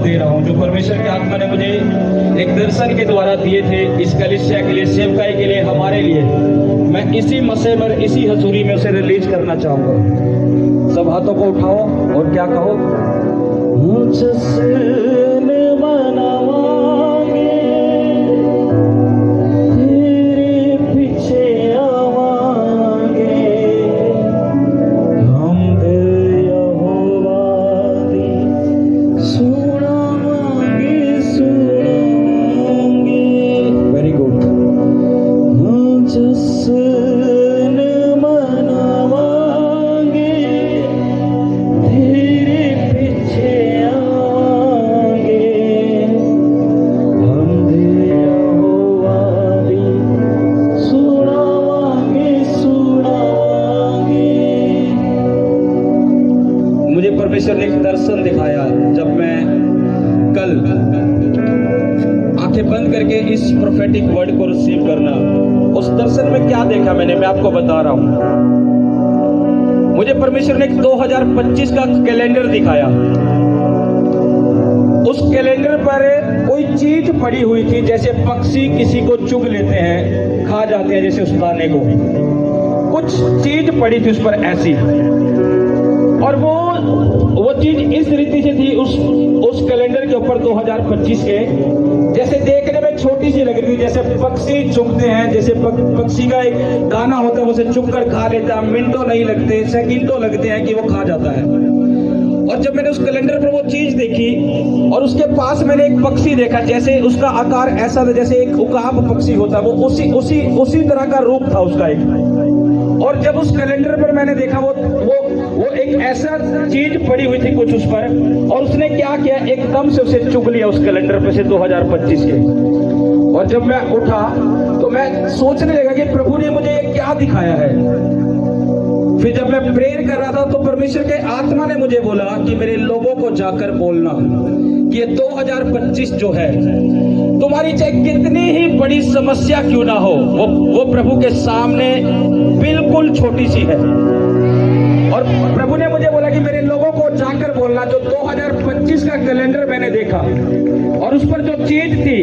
दे रहा हूँ जो परमेश्वर की आत्मा ने मुझे एक दर्शन के द्वारा दिए थे इस कलीसिया के लिए, सेवकाई के लिए, हमारे लिए। मैं इसी मसे में, इसी हजूरी में उसे रिलीज करना चाहूंगा। सब हाथों को उठाओ और क्या कहो, परमेश्वर ने एक दर्शन दिखाया जब मैं कल आंखें बंद करके इस प्रोफेटिक वर्ड को रिसीव करना, उस दर्शन में क्या देखा मैंने, मैं आपको बता रहा हूं। मुझे परमेश्वर ने 2025 का कैलेंडर दिखाया। उस कैलेंडर पर कोई चीज पड़ी हुई थी, जैसे पक्षी किसी को चुग लेते हैं, खा जाते हैं, जैसे उस दाने को कुछ चीज पड़ी थी उस पर ऐसी, और वो चीज इस रीति से थी उस कैलेंडर के ऊपर 2025 के, जैसे देखने में छोटी सी लग रही थी, जैसे पक्षी चुगते हैं, जैसे पक्षी का एक दाना होता है उसे चुग कर खा लेता है, मिनटों नहीं लगते, सेकंडों लगते हैं कि वो खा जाता है। और जब मैंने उस कैलेंडर पर वो चीज देखी और उसके पास मैंने एक पक्षी देखा, जैसे उसका आकार ऐसा था जैसे एक उकाब पक्षी होता, वो उसी तरह का रूप था उसका एक। और जब उस कैलेंडर पर मैंने देखा वो एक ऐसा चीज पड़ी हुई थी कुछ उस पर, और उसने क्या किया, एकदम से उसे चुग लिया उस कैलेंडर पे से 2025 के। और जब मैं उठा तो मैं सोचने लगा कि प्रभु ने मुझे ये क्या दिखाया है। फिर जब मैं प्रेयर कर रहा था तो परमेश्वर के आत्मा ने मुझे बोला कि मेरे लोगों को जाकर बोलना कि ये 2025 जो है, तुम्हारी चाहे कितनी ही बड़ी समस्या क्यों ना हो, वो प्रभु के सामने बिल्कुल छोटी सी है। और प्रभु ने मुझे बोला कि मेरे लोगों को जाकर बोलना, जो 2025 का कैलेंडर मैंने देखा और उस पर जो चीज थी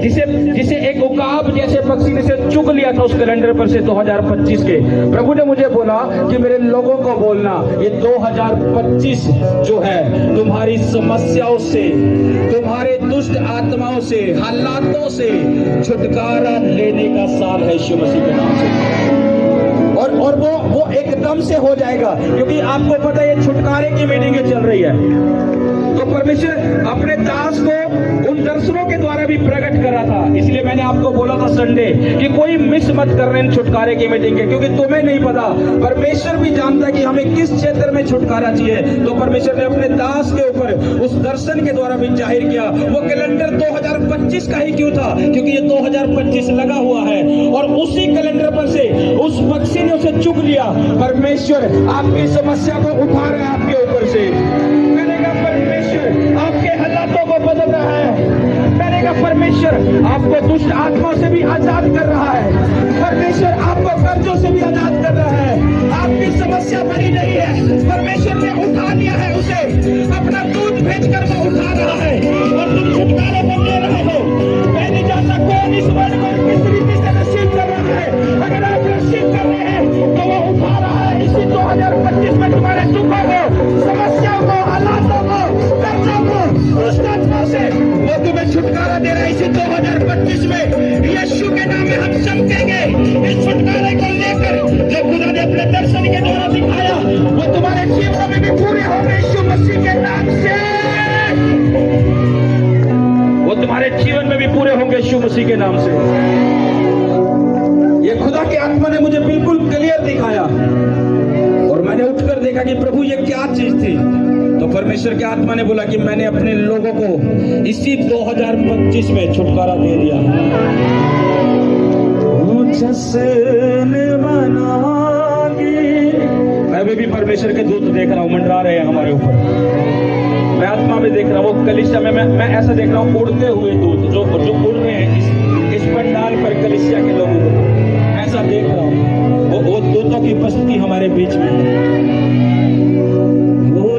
जिसे एक उकाब जैसे पक्षी ने से चुग लिया था उस कैलेंडर पर से 2025 के, प्रभु ने मुझे बोला कि मेरे लोगों को बोलना, ये 2025 जो है तुम्हारी समस्याओं से, तुम्हारे दुष्ट आत्माओं से, हालातों से छुटकारा लेने का साल है यीशु मसीह के नाम से। और वो एकदम से हो जाएगा, क्योंकि आपको पता है ये छुटकारे की मीटिंगें चल रही है। तो परमेश्वर अपने दास को उन दर्शनों के द्वारा भी प्रकट कर रहा था। इसलिए मैंने आपको बोला था संडे कि कोई मिस मत कर रहे हैं छुटकारे की मीटिंग के, क्योंकि तुम्हें नहीं पता, परमेश्वर भी जानता है कि हमें किस क्षेत्र में छुटकारा चाहिए। तो परमेश्वर ने अपने दास के ऊपर उस दर्शन के द्वारा भी जाहिर किया। वो कैलेंडर 2025 का ही क्यों था, क्योंकि ये 2025 लगा हुआ है, और उसी कैलेंडर पर से उस पक्षी ने उसे चुग लिया। परमेश्वर आपकी समस्या को उठा रहा है आपके ऊपर से। मैंने कहा परमेश्वर आपके हालातों को बदल रहा है। मैंने कहा परमेश्वर आपको दुष्ट आत्माओं से भी आजाद कर रहा है। परमेश्वर आपको कर्जों से भी आजाद कर रहा है। आपकी समस्या बड़ी नहीं है, परमेश्वर ने उठा लिया है उसे, अपना दूध भेजकर वो उठा रहा है और तुम छुटकारे पर ले रहे हो। मैं नहीं जानता कौन इस वर्ड को किस रीति से रिसीव कर रहा है। अगर आप रिसीव कर रहे हैं तो वो उठा रहा है इसी 2025 में तुम्हारे दुखों को, समस्याओं को, हालातों को, कर्जों को, दुष्ट आत्माओं से वो तुम्हें छुटकारा दे रहा है इसी 2025 में। यीशु के नाम में हम चमकेंगे इस छुटकारे को लेकर जो खुदा ने अपने दर्शन के द्वारा दिखाया, वो तुम्हारे जीवन में भी पूरे होंगे यीशु मसीह के नाम से। वो तुम्हारे जीवन में भी पूरे होंगे यीशु मसीह के नाम से। ये खुदा की आत्मा ने मुझे बिल्कुल क्लियर दिखाया, और मैंने उठकर देखा कि प्रभु ये क्या चीज थी। तो परमेश्वर की आत्मा ने बोला कि मैंने अपने लोगों को इसी 2025 में छुटकारा दे दिया। मैं भी परमेश्वर के दूत देख रहा हूँ, मंडरा रहे हैं हमारे ऊपर। मैं आत्मा में देख रहा हूँ, वो कलीसिया में मैं ऐसा देख रहा हूँ, उड़ते हुए दूत जो उड़ रहे हैं इस पंडाल पर कलीसिया के लोगों को, ऐसा देख रहा हूँ। वो दूतों की उपस्थिति हमारे बीच में। वो